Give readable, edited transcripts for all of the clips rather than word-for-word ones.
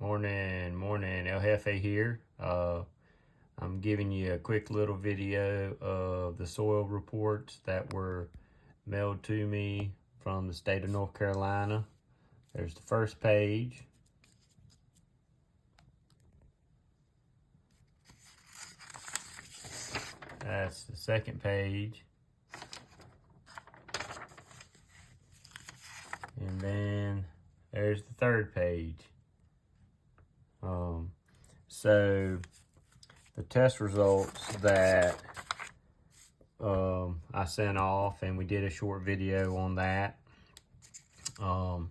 Morning, El Jefe here. I'm giving you a quick little video of the soil reports that were mailed to me from the state of North Carolina. There's the first page. That's the second page. And then there's the third page. So the test results that I sent off, and we did a short video on that. The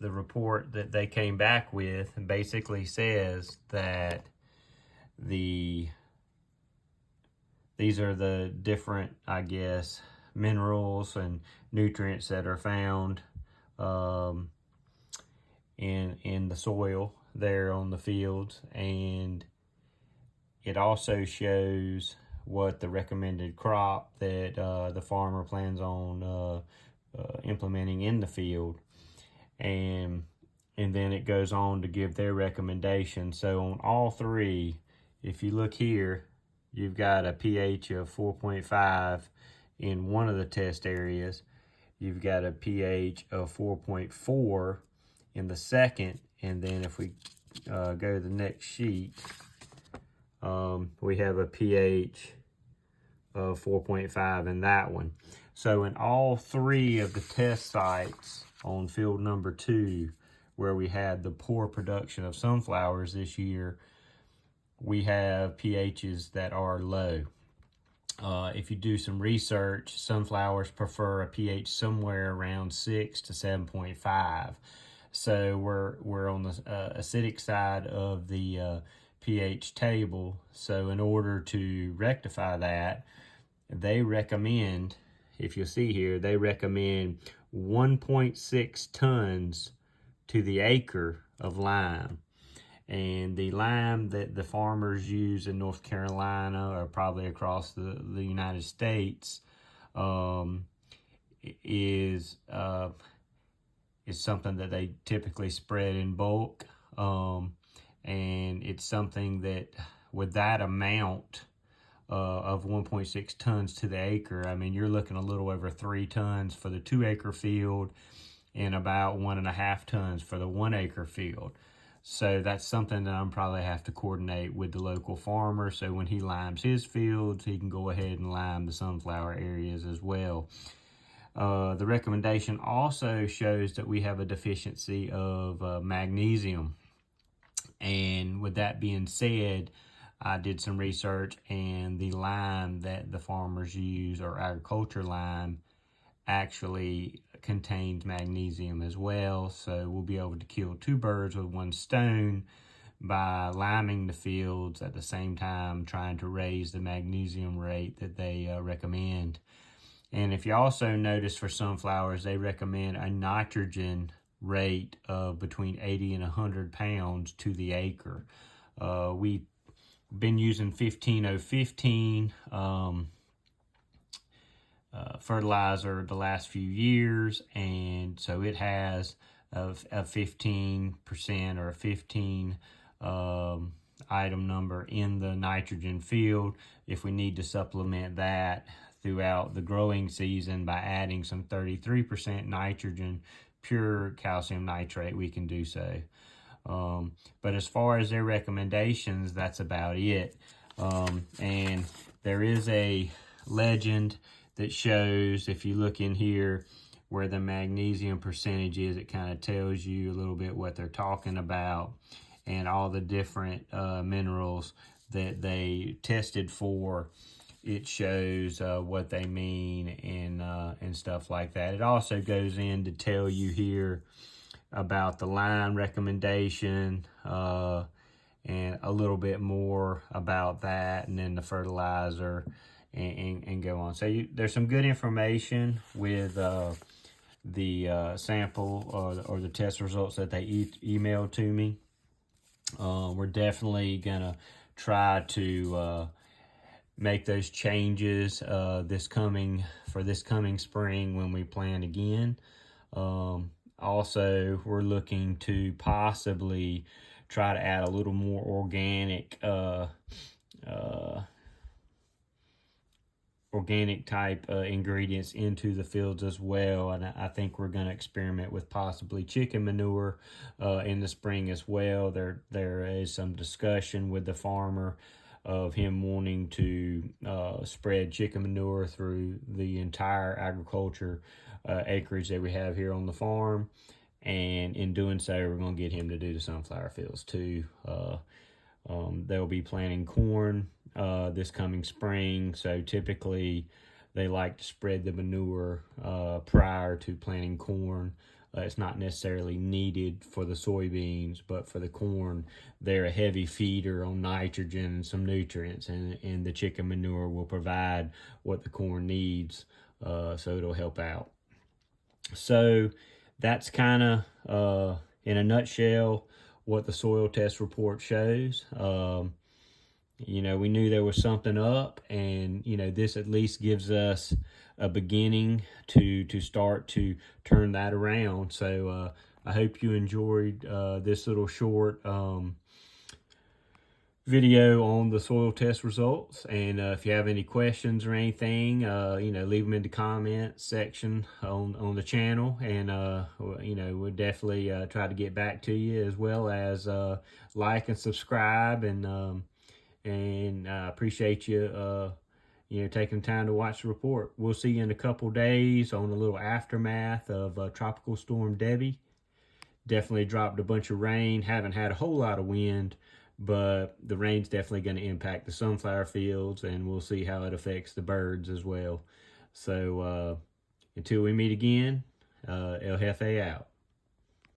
report that they came back with basically says that these are the different, I guess, minerals and nutrients that are found in the soil there on the fields, and it also shows what the recommended crop that the farmer plans on implementing in the field, and then it goes on to give their recommendation. So on all three, if you look here, you've got a pH of 4.5 in one of the test areas. You've got a pH of 4.4 in the second, and then if we go to the next sheet, we have a pH of 4.5 in that one. So in all three of the test sites on field number 2, where we had the poor production of sunflowers this year, we have pHs that are low. If you do some research, sunflowers prefer a pH somewhere around 6 to 7.5. So we're on the acidic side of the pH table. So in order to rectify that, they recommend, if you'll see here, they recommend 1.6 tons to the acre of lime. And the lime that the farmers use in North Carolina, or probably across the United States, is something that they typically spread in bulk. And it's something that, with that amount of 1.6 tons to the acre, I mean, you're looking a little over 3 tons for the 2-acre field and about 1.5 tons for the 1-acre field. So that's something that I'm probably have to coordinate with the local farmer, so when he limes his fields, he can go ahead and lime the sunflower areas as well. The recommendation also shows that we have a deficiency of magnesium. And with that being said, I did some research, and the lime that the farmers use, or agriculture lime, actually contains magnesium as well. So we'll be able to kill 2 birds with 1 stone by liming the fields at the same time trying to raise the magnesium rate that they recommend. And if you also notice, for sunflowers, they recommend a nitrogen rate of between 80 and 100 pounds to the acre. We've been using 15015 fertilizer the last few years, and so it has a 15% or a 15 item number in the nitrogen field. If we need to supplement that throughout the growing season by adding some 33% nitrogen, pure calcium nitrate, we can do so. But as far as their recommendations, that's about it. And there is a legend that shows, if you look in here where the magnesium percentage is, it kind of tells you a little bit what they're talking about, and all the different minerals that they tested for. It shows what they mean, and stuff like that. It also goes in to tell you here about the lime recommendation, and a little bit more about that, and then the fertilizer, and go on. So there's some good information with the sample or the test results that they emailed to me. We're definitely gonna try to make those changes this coming spring when we plant again. Also, we're looking to possibly try to add a little more organic organic type ingredients into the fields as well. And I think we're going to experiment with possibly chicken manure in the spring as well. There is some discussion with the farmer of him wanting to spread chicken manure through the entire agriculture acreage that we have here on the farm. And in doing so, we're going to get him to do the sunflower fields too. They'll be planting corn this coming spring, so typically they like to spread the manure prior to planting corn. It's not necessarily needed for the soybeans, but for the corn, they're a heavy feeder on nitrogen and some nutrients, and the chicken manure will provide what the corn needs, so it'll help out. So that's kind of, in a nutshell, what the soil test report shows. You know, we knew there was something up, and, you know, this at least gives us a beginning to start to turn that around. So I hope you enjoyed this little short video on the soil test results. And if you have any questions or anything, you know, leave them in the comment section on the channel, and you know, we'll definitely try to get back to you, as well as like and subscribe, and appreciate you you know, taking time to watch the report. We'll see you in a couple days on a little aftermath of Tropical Storm Debby. Definitely dropped a bunch of rain. Haven't had a whole lot of wind, but the rain's definitely going to impact the sunflower fields, and we'll see how it affects the birds as well. So until we meet again, El Jefe out.